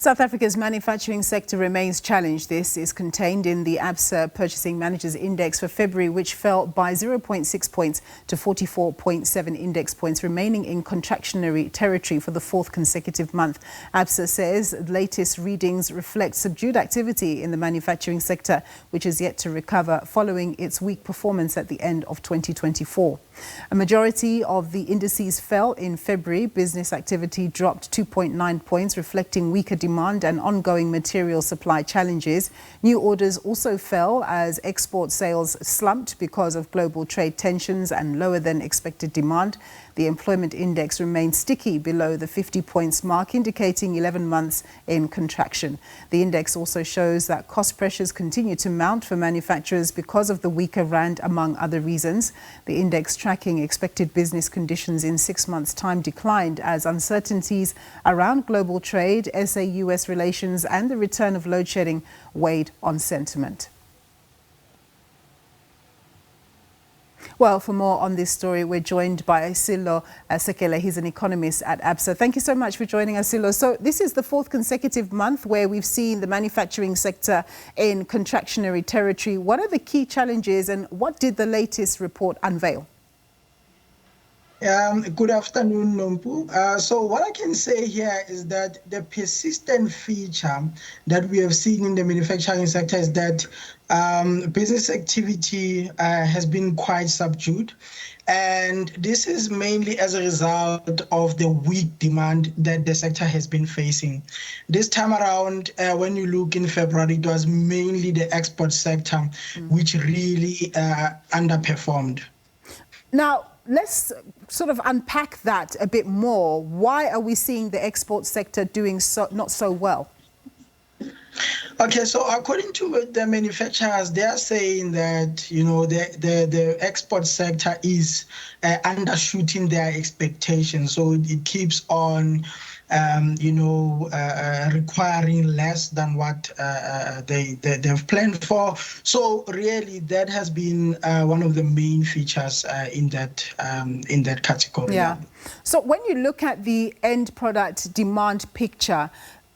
South Africa's manufacturing sector remains challenged. This is contained in the Absa Purchasing Managers Index for February, which fell by 0.6 points to 44.7 index points, remaining in contractionary territory for the fourth consecutive month. Absa says latest readings reflect subdued activity in the manufacturing sector, which is yet to recover following its weak performance at the end of 2024. A majority of the indices fell in February. Business activity dropped 2.9 points, reflecting weaker demand and ongoing material supply challenges. New orders also fell as export sales slumped because of global trade tensions and lower than expected demand. The employment index remained sticky below the 50 points mark, indicating 11 months in contraction. The index also shows that cost pressures continue to mount for manufacturers because of the weaker rand, among other reasons. The index tracking expected business conditions in 6 months' time declined as uncertainties around global trade, SA-US relations and the return of load shedding weighed on sentiment. Well, for more on this story, we're joined by Sello Sekele. He's an economist at Absa. Thank you so much for joining us, Sello. So this is the fourth consecutive month where we've seen the manufacturing sector in contractionary territory. What are the key challenges and what did the latest report unveil? Good afternoon, Nompu. So what I can say here is that the persistent feature that we have seen in the manufacturing sector is that business activity has been quite subdued. And this is mainly as a result of the weak demand that the sector has been facing. This time around, when you look in February, it was mainly the export sector which really underperformed. Now, let's sort of unpack that a bit more. Why are we seeing the export sector doing not so well? Okay, so according to the manufacturers, they are saying that, you know, the export sector is undershooting their expectations. So it keeps on, requiring less than what they've planned for. So really, that has been one of the main features in that category. Yeah. So when you look at the end product demand picture,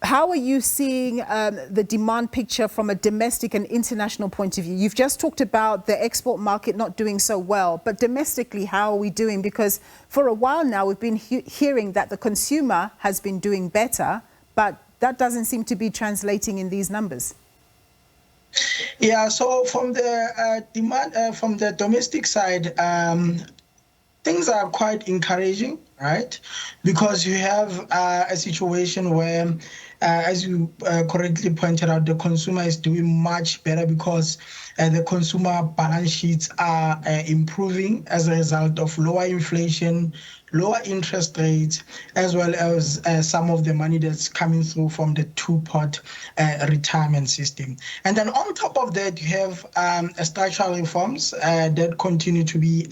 how are you seeing the demand picture from a domestic and international point of view? You've just talked about the export market not doing so well, but domestically, how are we doing? Because for a while now, we've been hearing that the consumer has been doing better, but that doesn't seem to be translating in these numbers. Yeah, so from the demand, from the domestic side, things are quite encouraging, right? Because you have a situation where, as you correctly pointed out, the consumer is doing much better because the consumer balance sheets are improving as a result of lower inflation, lower interest rates, as well as some of the money that's coming through from the two-pot retirement system. And then on top of that, you have structural reforms that continue to be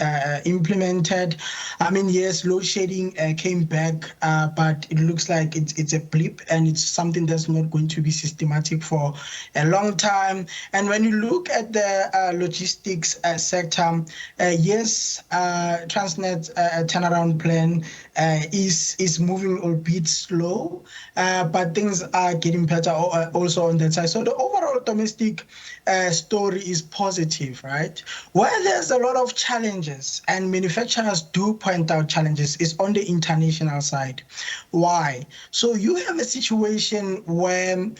implemented. I mean, yes, load shedding came back, but it looks like it's a blip and it's something that's not going to be systematic for a long time. And when you look at the logistics sector, yes, Transnet turnaround plan is moving a bit slow, but things are getting better also on that side. So the overall domestic story is positive, right? Where there's a lot of challenges, and manufacturers do point out challenges, is on the international side. Why? So you have a situation where,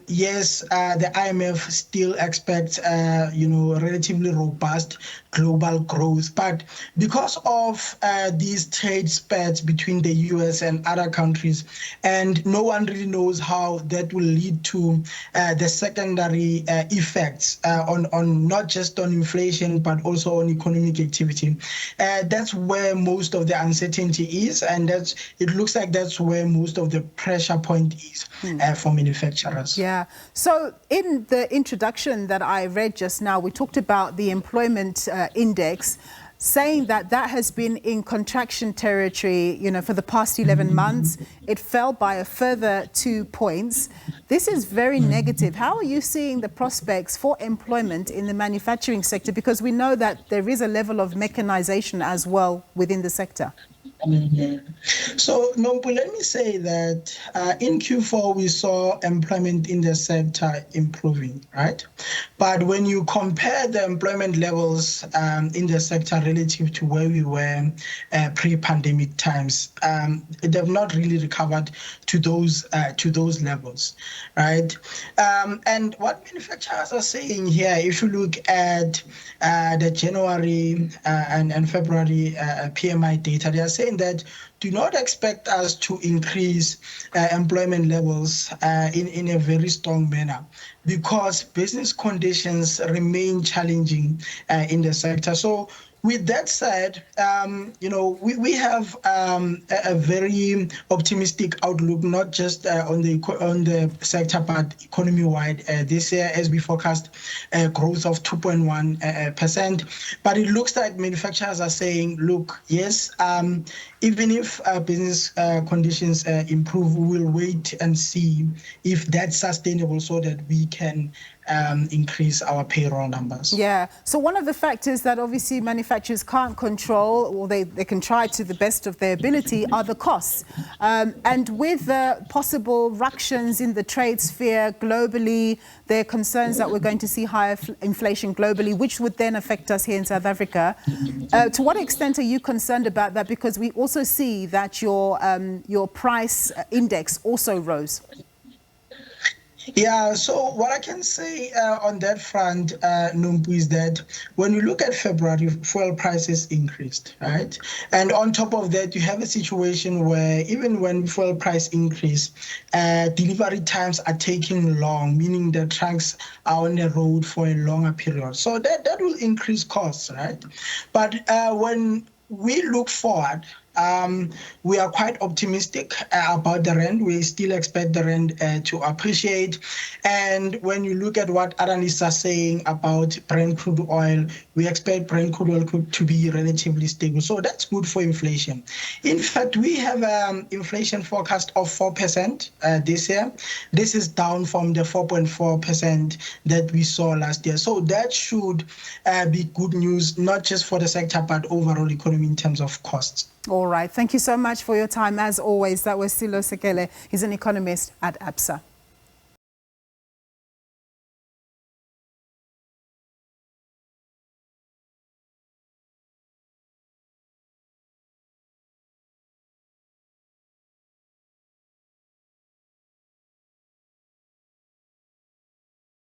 yes, the IMF still expects, relatively robust global growth, but because of these trade spats between the US and other countries, and no one really knows how that will lead to the secondary effects on not just on inflation, but also on economic activity. That's where most of the uncertainty is, and it looks like that's where most of the pressure point is for manufacturers. Yeah. So in the introduction that I read just now, we talked about the employment index, saying that has been in contraction territory, for the past 11 months. It fell by a further 2 points. This is very negative. How are you seeing the prospects for employment in the manufacturing sector? Because we know that there is a level of mechanization as well within the sector. So, Nompu, let me say that in Q4 we saw employment in the sector improving, right? But when you compare the employment levels in the sector relative to where we were pre-pandemic times, they have not really recovered to those levels, right? And what manufacturers are saying here, if you look at the January and February PMI data, they are saying that do not expect us to increase employment levels in a very strong manner because business conditions remain challenging in the sector. So with that said, we have a very optimistic outlook, not just on the sector, but economy-wide this year, as we forecast growth of 2.1%. But it looks like manufacturers are saying, look, yes, even if business conditions improve, we will wait and see if that's sustainable so that we can increase our payroll numbers. Yeah. So one of the factors that obviously manufacturers can't control, or they can try to the best of their ability, are the costs. And with possible ructions in the trade sphere globally, there are concerns that we're going to see higher inflation globally, which would then affect us here in South Africa. To what extent are you concerned about that? Because we also see that your price index also rose. Yeah, so what I can say on that front, Numpu, is that when you look at February, fuel prices increased, right? And on top of that, you have a situation where even when fuel price increase, delivery times are taking long, meaning the trucks are on the road for a longer period. So that will increase costs, right? But when we look forward, we are quite optimistic about the rand. We still expect the rand to appreciate. And when you look at what analysts are saying about Brent crude oil, we expect Brent crude oil to be relatively stable. So that's good for inflation. In fact, we have inflation forecast of 4% this year. This is down from the 4.4% that we saw last year. So that should be good news, not just for the sector, but overall economy in terms of costs. All right. Thank you so much for your time. As always, that was Sello Sekele. He's an economist at Absa.